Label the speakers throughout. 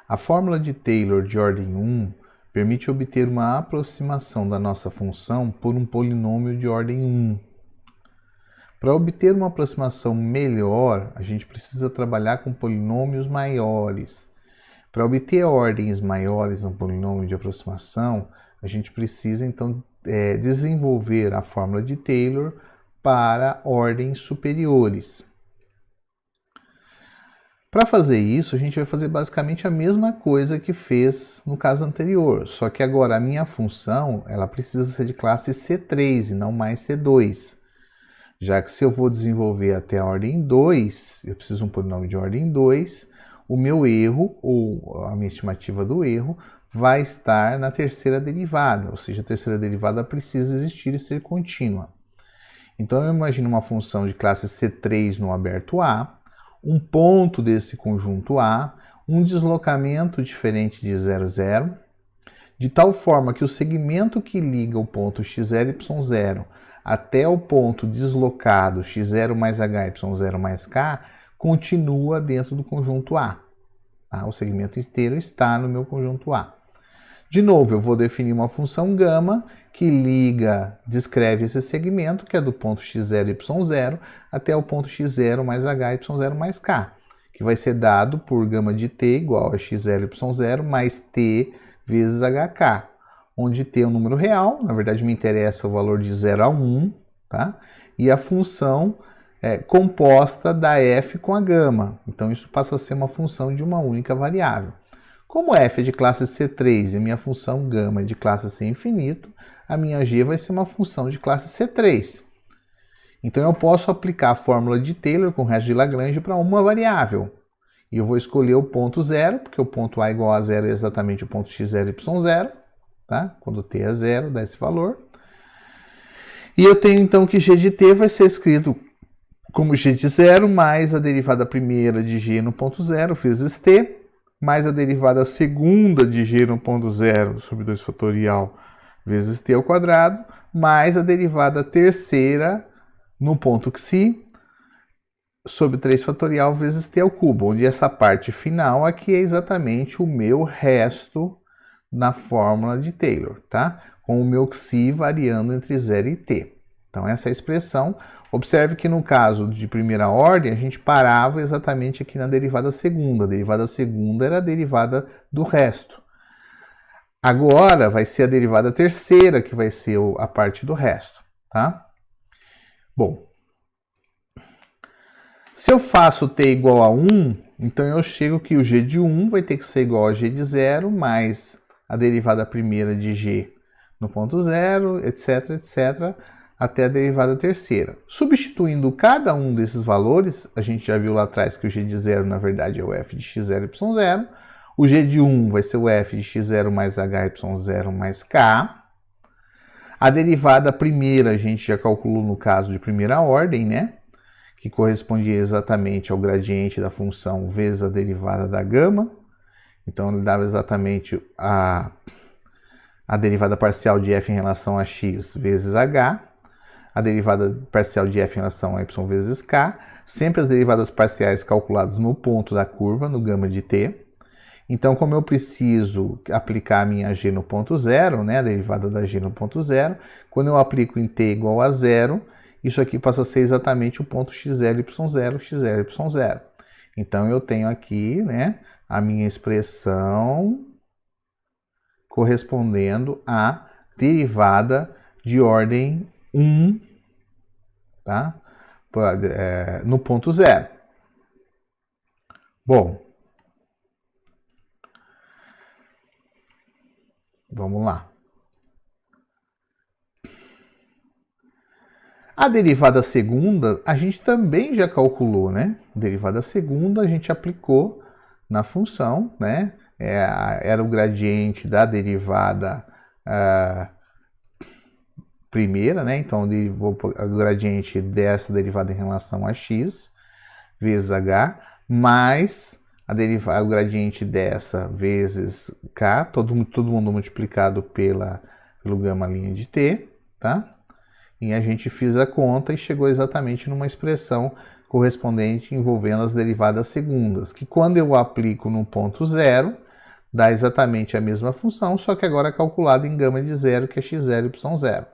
Speaker 1: A fórmula de Taylor de ordem 1 permite obter uma aproximação da nossa função por um polinômio de ordem 1. Para obter uma aproximação melhor, a gente precisa trabalhar com polinômios maiores. Para obter ordens maiores no polinômio de aproximação, a gente precisa então desenvolver a fórmula de Taylor para ordens superiores. Para fazer isso, a gente vai fazer basicamente a mesma coisa que fez no caso anterior, só que agora a minha função ela precisa ser de classe C3 e não mais C2. Já que se eu vou desenvolver até a ordem 2, eu preciso de um polinômio de ordem 2, o meu erro, ou a minha estimativa do erro, vai estar na terceira derivada, ou seja, a terceira derivada precisa existir e ser contínua. Então eu imagino uma função de classe C3 no aberto A, um ponto desse conjunto A, um deslocamento diferente de 0, 0, de tal forma que o segmento que liga o ponto x0, y0 até o ponto deslocado x0 mais h, y0 mais k, continua dentro do conjunto A. Tá? O segmento inteiro está no meu conjunto A. De novo, eu vou definir uma função gama que descreve esse segmento, que é do ponto x0, y0 até o ponto x0 mais h, y0 mais k, que vai ser dado por gama de t igual a x0, y0 mais t vezes hk, onde t é um número real, na verdade me interessa o valor de 0 a 1, tá? E a função é composta da f com a gama, então isso passa a ser uma função de uma única variável. Como f é de classe C3 e minha função gama é de classe C infinito, a minha g vai ser uma função de classe C3. Então eu posso aplicar a fórmula de Taylor com resto de Lagrange para uma variável. E eu vou escolher o ponto 0, porque o ponto A igual a 0 é exatamente o ponto x0, y0. Tá? Quando t é 0, dá esse valor. E eu tenho então que g de t vai ser escrito como g de 0 mais a derivada primeira de g no ponto 0 vezes t, mais a derivada segunda de g no ponto 0 sobre 2 fatorial vezes t ao quadrado, mais a derivada terceira no ponto xi sobre 3 fatorial vezes t ao cubo, onde essa parte final aqui é exatamente o meu resto na fórmula de Taylor, tá? Com o meu xi variando entre 0 e t. Então essa é a expressão. Observe que no caso de primeira ordem, a gente parava exatamente aqui na derivada segunda. A derivada segunda era a derivada do resto. Agora vai ser a derivada terceira que vai ser a parte do resto, tá? Bom, se eu faço t igual a 1, então eu chego que o g de 1 vai ter que ser igual a g de 0 mais a derivada primeira de g no ponto 0, etc, etc, até a derivada terceira. Substituindo cada um desses valores, a gente já viu lá atrás que o g de 0, na verdade, é o f de x0, y0. O g de 1 vai ser o f de x0 mais h, y0 mais k. A derivada primeira a gente já calculou no caso de primeira ordem, né? Que correspondia exatamente ao gradiente da função vezes a derivada da gama. Então, ele dava exatamente a derivada parcial de f em relação a x vezes h, a derivada parcial de f em relação a y vezes k, sempre as derivadas parciais calculadas no ponto da curva, no gama de t. Então, como eu preciso aplicar a minha g no ponto 0, né, a derivada da g no ponto 0, quando eu aplico em t igual a 0, isso aqui passa a ser exatamente o ponto x0, y0, x0, y0. Então, eu tenho aqui, né, a minha expressão correspondendo à derivada de ordem 1, tá? No ponto 0. Bom, vamos lá. A derivada segunda a gente também já calculou, né? A derivada segunda a gente aplicou na função, né? Era o gradiente da derivada primeira, né? Então, derivou o gradiente dessa derivada em relação a x vezes h, mais o gradiente dessa vezes k, todo mundo multiplicado pelo gama linha de t, tá? E a gente fez a conta e chegou exatamente numa expressão correspondente envolvendo as derivadas segundas, que quando eu aplico no ponto 0, dá exatamente a mesma função, só que agora calculado em gama de zero, que é x0 e y0.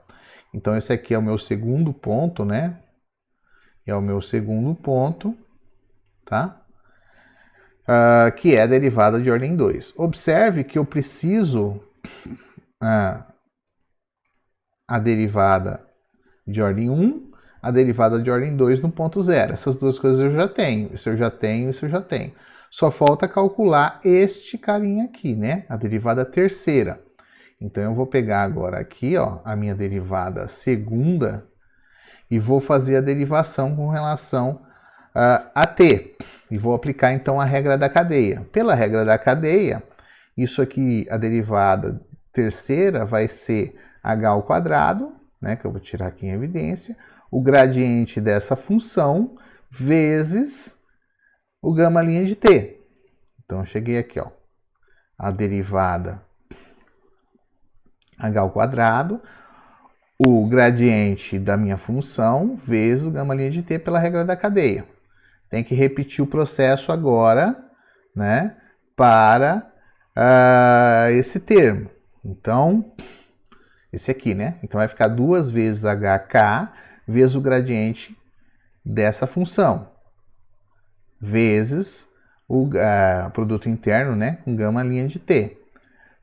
Speaker 1: Então esse aqui é o meu segundo ponto, né? É o meu segundo ponto, tá? Que é a derivada de ordem 2. Observe que eu preciso a derivada de ordem 1, a derivada de ordem 2 no ponto zero. Essas duas coisas eu já tenho. Isso eu já tenho, isso eu já tenho. Só falta calcular este carinha aqui, né? A derivada terceira. Então eu vou pegar agora aqui, ó, a minha derivada segunda e vou fazer a derivação com relação a t. E vou aplicar então a regra da cadeia. Pela regra da cadeia, isso aqui, a derivada terceira vai ser h ao quadrado, né, que eu vou tirar aqui em evidência, o gradiente dessa função vezes o gama linha de t. Então eu cheguei aqui, ó, a derivada h ao quadrado, o gradiente da minha função vezes o gama linha de t pela regra da cadeia. Tem que repetir o processo agora, né, para esse termo. Então, esse aqui, né? Então vai ficar 2 vezes hk vezes o gradiente dessa função, vezes o produto interno, né, com gama linha de t,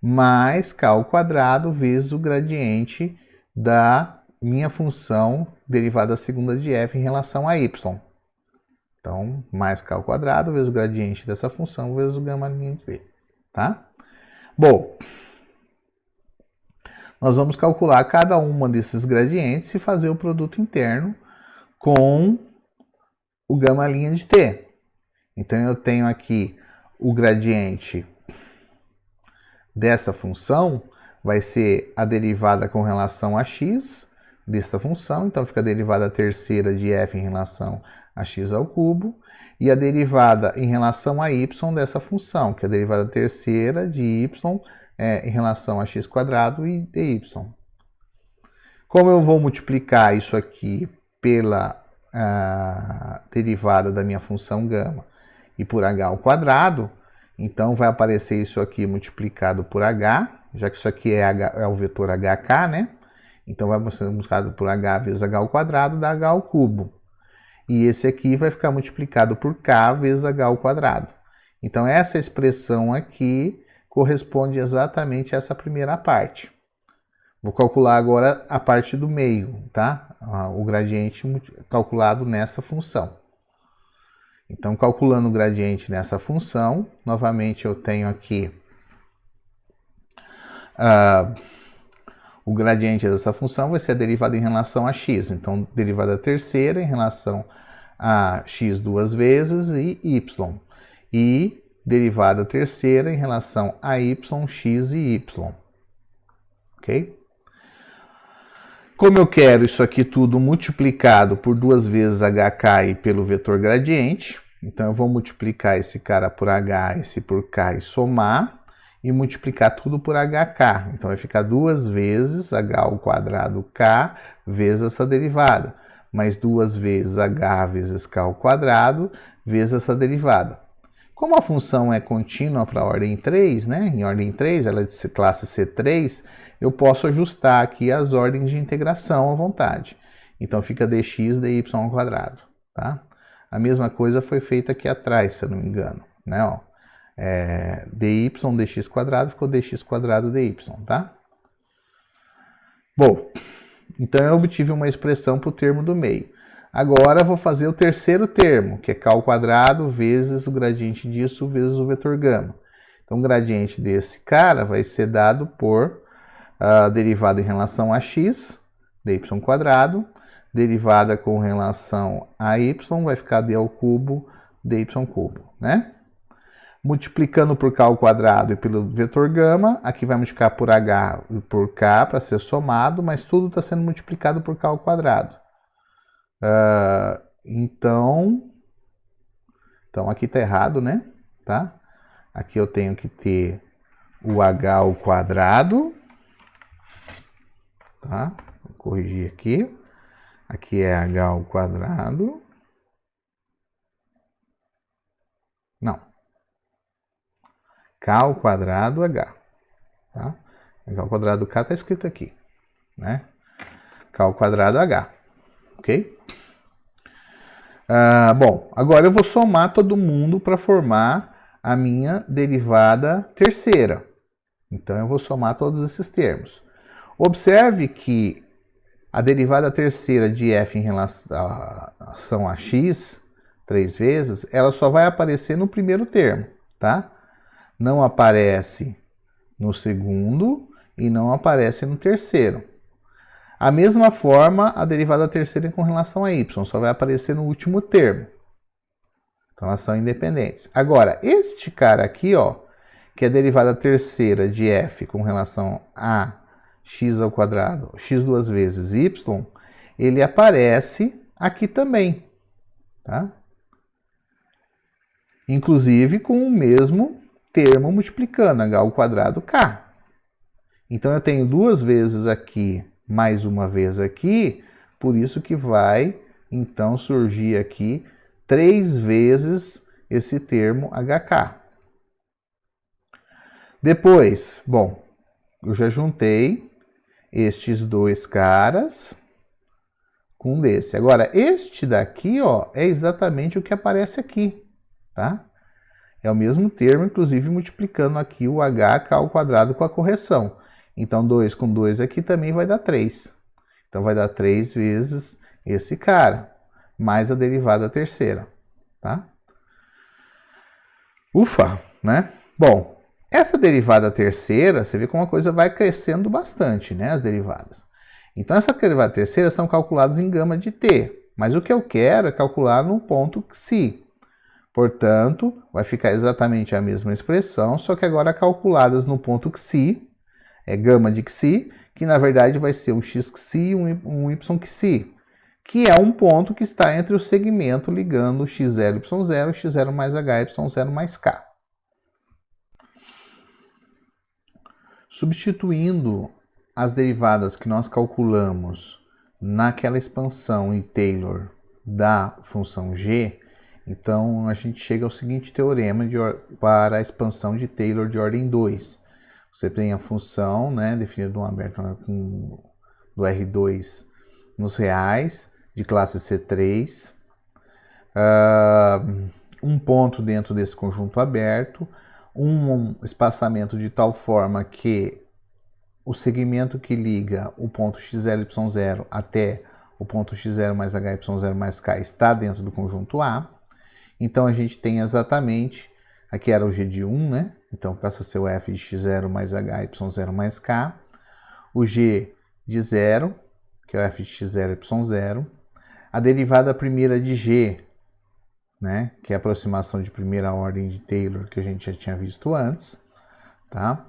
Speaker 1: mais k ao quadrado vezes o gradiente da minha função derivada segunda de f em relação a y. Então, mais k ao quadrado vezes o gradiente dessa função vezes o gama linha de t, tá? Bom, nós vamos calcular cada uma desses gradientes e fazer o produto interno com o gama linha de t. Então, eu tenho aqui o gradiente dessa função, vai ser a derivada com relação a x desta função, então fica a derivada terceira de f em relação a x ao cubo, e a derivada em relação a y dessa função, que é a derivada terceira de y em relação a x quadrado e dy. Como eu vou multiplicar isso aqui pela derivada da minha função gama e por h ao quadrado, então vai aparecer isso aqui multiplicado por h, já que isso aqui é o vetor hk, né? Então vai ser multiplicado por h vezes h ao quadrado, dá h ao cubo. E esse aqui vai ficar multiplicado por k vezes h ao quadrado. Então essa expressão aqui corresponde exatamente a essa primeira parte. Vou calcular agora a parte do meio, tá? O gradiente calculado nessa função. Então, calculando o gradiente nessa função, novamente eu tenho aqui o gradiente dessa função vai ser a derivada em relação a x. Então, derivada terceira em relação a x duas vezes e y. E derivada terceira em relação a y, x e y. Ok? Como eu quero isso aqui tudo multiplicado por 2 vezes hk e pelo vetor gradiente, então eu vou multiplicar esse cara por h, esse por k e somar, e multiplicar tudo por hk. Então vai ficar 2 vezes h ao quadrado k vezes essa derivada, mais 2 vezes h vezes k ao quadrado vezes essa derivada. Como a função é contínua para a ordem 3, né? Em ordem 3, ela é de classe C3, eu posso ajustar aqui as ordens de integração à vontade. Então fica dx dy ao quadrado, tá? A mesma coisa foi feita aqui atrás, se eu não me engano, né? Ó, dy dx quadrado ficou dx quadrado dy, tá? Bom, então eu obtive uma expressão para o termo do meio. Agora eu vou fazer o terceiro termo, que é k ao quadrado vezes o gradiente disso vezes o vetor gama. Então o gradiente desse cara vai ser dado por a derivada em relação a x, dy quadrado, derivada com relação a y vai ficar d ao cubo, dy cubo, né? Multiplicando por k ao quadrado e pelo vetor gama, aqui vai multiplicar por h e por k para ser somado, mas tudo está sendo multiplicado por k ao quadrado. Então aqui está errado, né? Tá? Aqui eu tenho que ter o h ao quadrado, tá? Vou corrigir aqui. Aqui é h ao quadrado. Não. K ao quadrado H. Tá? K ao quadrado K está escrito aqui. Né? K ao quadrado H. Ok? Bom, agora eu vou somar todo mundo para formar a minha derivada terceira. Então eu vou somar todos esses termos. Observe que a derivada terceira de f em relação a x, 3 vezes, ela só vai aparecer no primeiro termo, tá? Não aparece no segundo e não aparece no terceiro. A mesma forma, a derivada terceira com relação a y, só vai aparecer no último termo. Então, elas são independentes. Agora, este cara aqui, ó, que é a derivada terceira de f com relação a x ao quadrado, x duas vezes y, ele aparece aqui também, tá? Inclusive com o mesmo termo multiplicando, h ao quadrado k. Então, eu tenho duas vezes aqui, mais uma vez aqui, por isso que vai, então, surgir aqui 3 vezes esse termo hk. Depois, bom, eu já juntei estes dois caras com desse. Agora, este daqui, ó, é exatamente o que aparece aqui, tá? É o mesmo termo, inclusive multiplicando aqui o hk ao quadrado com a correção. Então, 2 com 2 aqui também vai dar 3. Então, vai dar 3 vezes esse cara, mais a derivada terceira, tá? Ufa, né? Bom, essa derivada terceira, você vê como a coisa vai crescendo bastante, né? As derivadas. Então, essa derivada terceira são calculadas em gama de t, mas o que eu quero é calcular no ponto xi. Portanto, vai ficar exatamente a mesma expressão, só que agora calculadas no ponto xi, é gama de xi, que na verdade vai ser um x xi e um y xi, que é um ponto que está entre o segmento ligando x0, y0, x0 mais h, y0 mais k. Substituindo as derivadas que nós calculamos naquela expansão em Taylor da função g, então a gente chega ao seguinte teorema para a expansão de Taylor de ordem 2. Você tem a função, né, definida do aberto do R2 nos reais, de classe C3, um ponto dentro desse conjunto aberto, um espaçamento de tal forma que o segmento que liga o ponto x0, y0 até o ponto x0 mais h, y0 mais k está dentro do conjunto A. Então, a gente tem exatamente, aqui era o g de 1, né? Então, passa a ser o f de x0 mais h, y0 mais k. O g de 0, que é o f de x0, y0. A derivada primeira de g, né? Que é a aproximação de primeira ordem de Taylor, que a gente já tinha visto antes. Tá?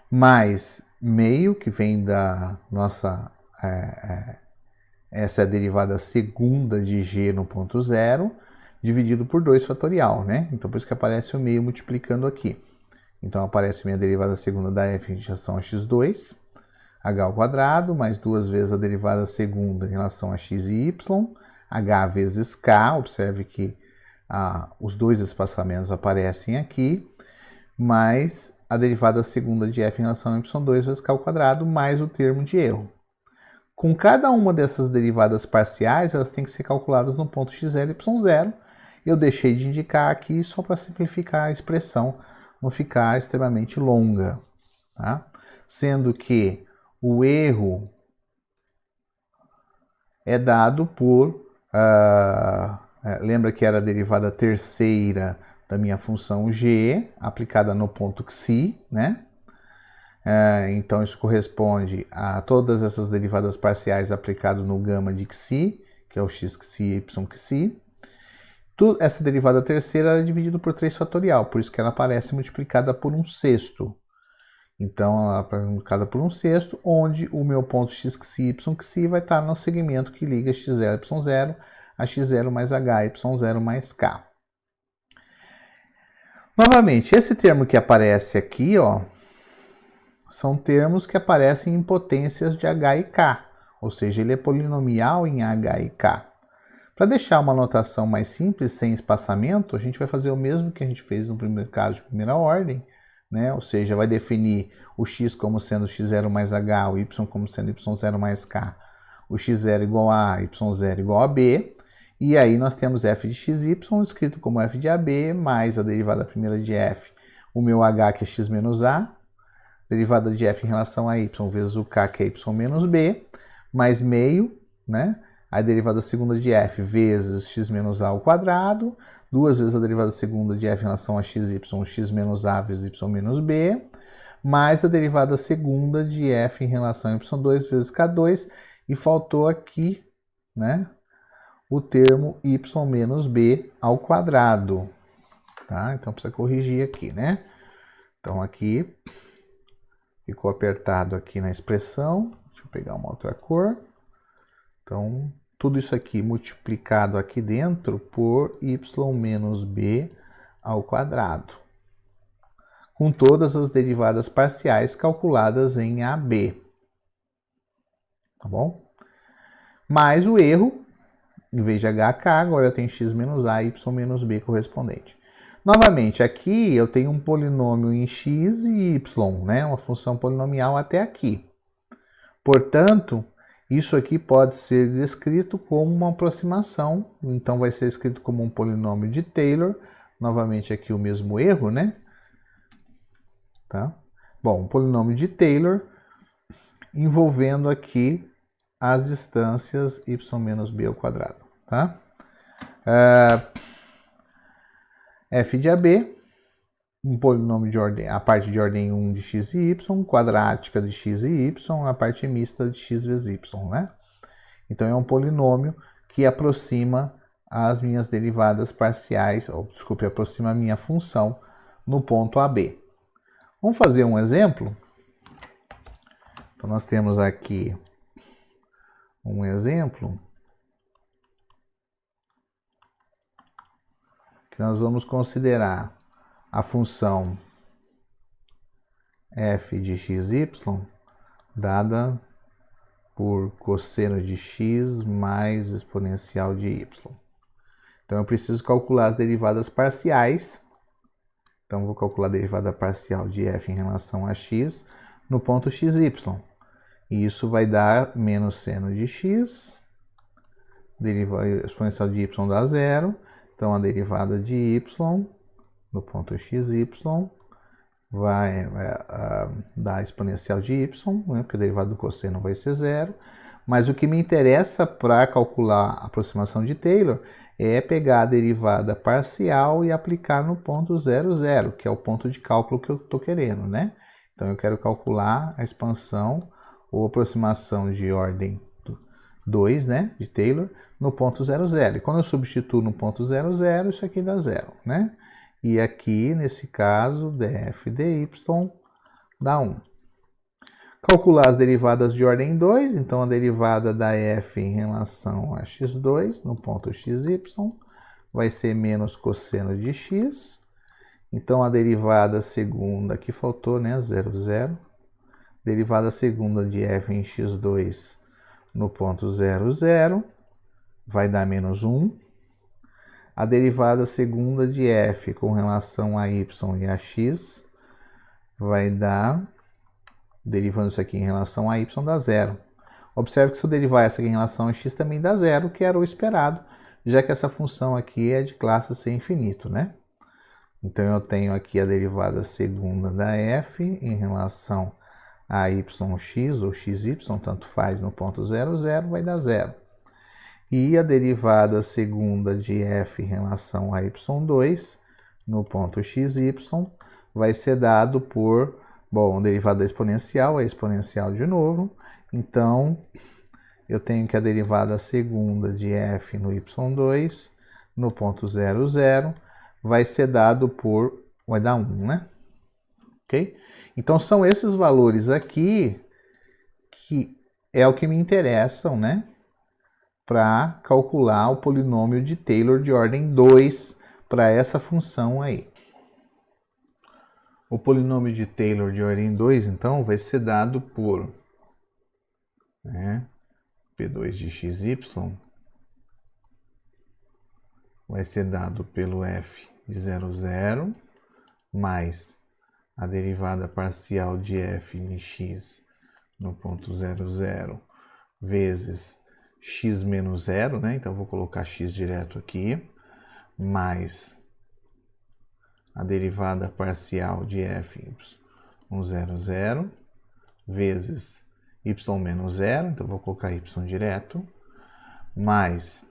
Speaker 1: Mais meio, que vem da nossa... essa é a derivada segunda de g no ponto 0, dividido por 2 fatorial, né? Então, por isso que aparece o meio multiplicando aqui. Então, aparece minha derivada segunda da f em relação a x2, h ao quadrado, mais 2 vezes a derivada segunda em relação a x e y, h vezes k, observe que os dois espaçamentos aparecem aqui, mais a derivada segunda de f em relação a y2 vezes k ao quadrado, mais o termo de erro. Com cada uma dessas derivadas parciais, elas têm que ser calculadas no ponto x0 e y0. Eu deixei de indicar aqui só para simplificar a expressão, não ficar extremamente longa. Tá? Sendo que o erro é dado por... lembra que era a derivada terceira da minha função g, aplicada no ponto xi, né? Então, isso corresponde a todas essas derivadas parciais aplicadas no gama de xi, que é o x xi e y xi. Essa derivada terceira é dividida por 3 fatorial, por isso que ela aparece multiplicada por 1/6. Então, ela é multiplicada por 1/6, onde o meu ponto x xi e y xi vai estar no segmento que liga x0, y0 a x0 mais h, y0 mais k. Novamente, esse termo que aparece aqui, ó, são termos que aparecem em potências de h e k, ou seja, ele é polinomial em h e k. Para deixar uma notação mais simples, sem espaçamento, a gente vai fazer o mesmo que a gente fez no primeiro caso de primeira ordem, né? Ou seja, vai definir o x como sendo x0 mais h, o y como sendo y0 mais k, o x0 igual a y0 igual a b, e aí nós temos f de xy escrito como f de ab, mais a derivada primeira de f, o meu h que é x menos a, derivada de f em relação a y vezes o k que é y menos b, mais meio, né? A derivada segunda de f vezes x menos a ao quadrado, duas vezes a derivada segunda de f em relação a xy, x menos a vezes y menos b, mais a derivada segunda de f em relação a y2 vezes k2, e faltou aqui, né, o termo y menos b ao quadrado, tá? Então precisa corrigir aqui, né? Então aqui ficou apertado aqui na expressão, deixa eu pegar uma outra cor. Então, tudo isso aqui multiplicado aqui dentro por y menos b ao quadrado, com todas as derivadas parciais calculadas em AB. Tá bom? Mais o erro, em vez de HK, agora tem x menos a, y menos b correspondente. Novamente, aqui eu tenho um polinômio em x e y, né? Uma função polinomial até aqui. Portanto, isso aqui pode ser descrito como uma aproximação, então vai ser escrito como um polinômio de Taylor, novamente aqui o mesmo erro, né? Tá? Bom, um polinômio de Taylor envolvendo aqui as distâncias y menos b ao quadrado, tá? F de AB, um polinômio de ordem, a parte de ordem 1 de x e y, quadrática de x e y, a parte mista de x vezes y, né? Então é um polinômio que aproxima as minhas derivadas parciais, ou desculpe, aproxima a minha função no ponto AB. Vamos fazer um exemplo? Então nós temos aqui um exemplo que nós vamos considerar a função f de xy dada por cosseno de x mais exponencial de y. Então eu preciso calcular as derivadas parciais. Então vou calcular a derivada parcial de f em relação a x no ponto xy. E isso vai dar menos seno de x, exponencial de y dá zero, então a derivada de y no ponto xy vai dar exponencial de y, né, porque a derivada do cosseno vai ser zero, mas o que me interessa para calcular a aproximação de Taylor é pegar a derivada parcial e aplicar no ponto 0, 0, que é o ponto de cálculo que eu estou querendo, né? Então eu quero calcular a expansão ou aproximação de ordem 2, né, de Taylor, no ponto 0, 0. E quando eu substituo no ponto 0, 0, isso aqui dá 0, né? E aqui, nesse caso, df dy dá 1. Calcular as derivadas de ordem 2, então a derivada da f em relação a x2 no ponto xy vai ser menos cosseno de x. Então a derivada segunda, aqui faltou, né, 0, 0. Derivada segunda de f em x2 no ponto 0, 0 vai dar menos 1. A derivada segunda de f com relação a y e a x vai dar, derivando isso aqui em relação a y, dá zero. Observe que se eu derivar essa aqui em relação a x também dá zero, que era o esperado, já que essa função aqui é de classe C infinito, né? Então eu tenho aqui a derivada segunda da f em relação a yx ou xy, tanto faz, no ponto 0, 0, vai dar zero. E a derivada segunda de f em relação a y2 no ponto xy vai ser dado por, bom, derivada exponencial é exponencial de novo, então eu tenho que a derivada segunda de f no y2 no ponto 0, 0 vai ser dado por, vai dar 1, né? Ok? Então são esses valores aqui que é o que me interessam, né? Para calcular o polinômio de Taylor de ordem 2 para essa função aí. O polinômio de Taylor de ordem 2, então, vai ser dado por, né, P2 de xy vai ser dado pelo f de 0, 0 mais a derivada parcial de f de x no ponto 0, 0, vezes x menos 0, né? Então, vou colocar x direto aqui, mais a derivada parcial de f no 0, 0, vezes y menos 0, então vou colocar y direto, mais,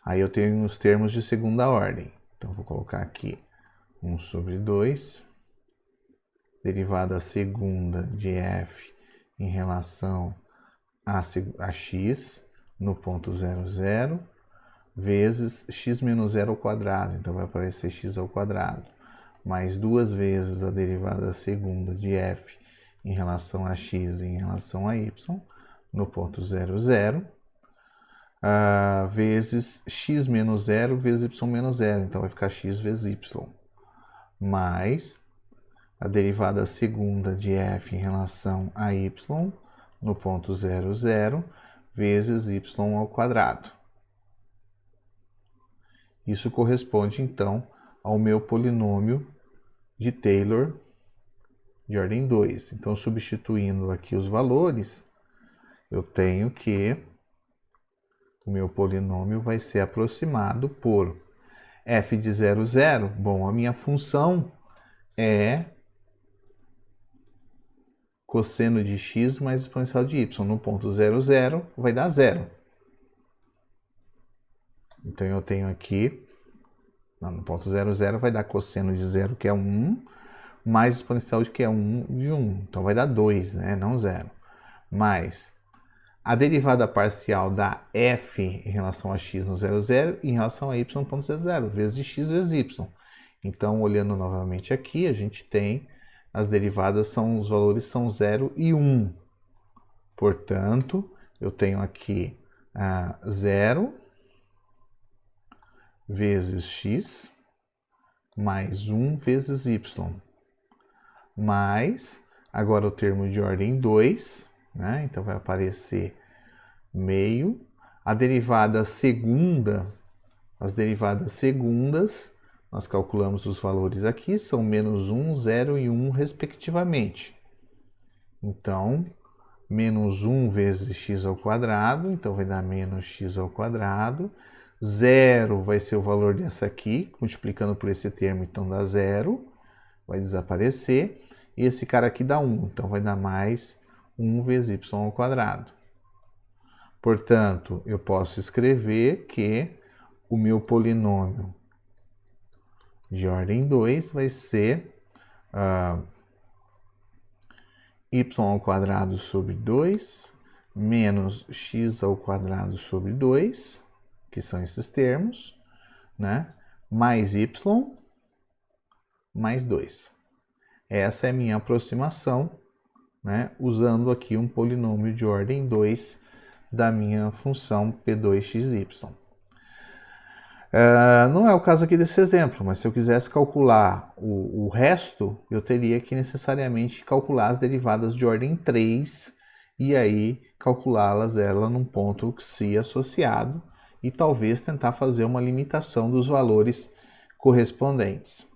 Speaker 1: aí eu tenho os termos de segunda ordem, então vou colocar aqui 1 sobre 2, derivada segunda de f em relação a x no ponto 0, 0, vezes x menos 0 ao quadrado, então vai aparecer x ao quadrado, mais duas vezes a derivada segunda de f em relação a x e em relação a y, no ponto 0, 0, vezes x menos 0 vezes y menos 0, então vai ficar x vezes y, mais a derivada segunda de f em relação a y, no ponto 0, 0, vezes y ao quadrado. Isso corresponde, então, ao meu polinômio de Taylor de ordem 2. Então, substituindo aqui os valores, eu tenho que o meu polinômio vai ser aproximado por f de 0, 0. Bom, a minha função é cosseno de x mais exponencial de y. No ponto 0, 0 vai dar 0. Então, eu tenho aqui, no ponto 0, 0 vai dar cosseno de 0, que é 1, mais exponencial de que é 1 de 1. Então, vai dar 2, né? Não 0. Mais a derivada parcial da f em relação a x no 0, 0 e em relação a y no ponto 0, 0, vezes x vezes y. Então, olhando novamente aqui, a gente tem as derivadas, os valores são 0 e 1. Portanto, eu tenho aqui 0 vezes x mais 1 vezes y, mais, agora o termo de ordem 2, né? Então vai aparecer meio, a derivada segunda, as derivadas segundas, nós calculamos os valores aqui, são menos 1, 0 e 1 respectivamente. Então, menos 1 vezes x ao quadrado, então vai dar menos x ao quadrado. 0 vai ser o valor dessa aqui, multiplicando por esse termo, então dá 0, vai desaparecer. E esse cara aqui dá 1, então vai dar mais 1 vezes y ao quadrado. Portanto, eu posso escrever que o meu polinômio de ordem 2 vai ser y ao quadrado sobre 2 menos x ao quadrado sobre 2, que são esses termos, né? Mais y mais 2. Essa é a minha aproximação, né? Usando aqui um polinômio de ordem 2 da minha função P2xy. Não é o caso aqui desse exemplo, mas se eu quisesse calcular o resto, eu teria que necessariamente calcular as derivadas de ordem 3 e aí calculá-las num ponto xi associado e talvez tentar fazer uma limitação dos valores correspondentes.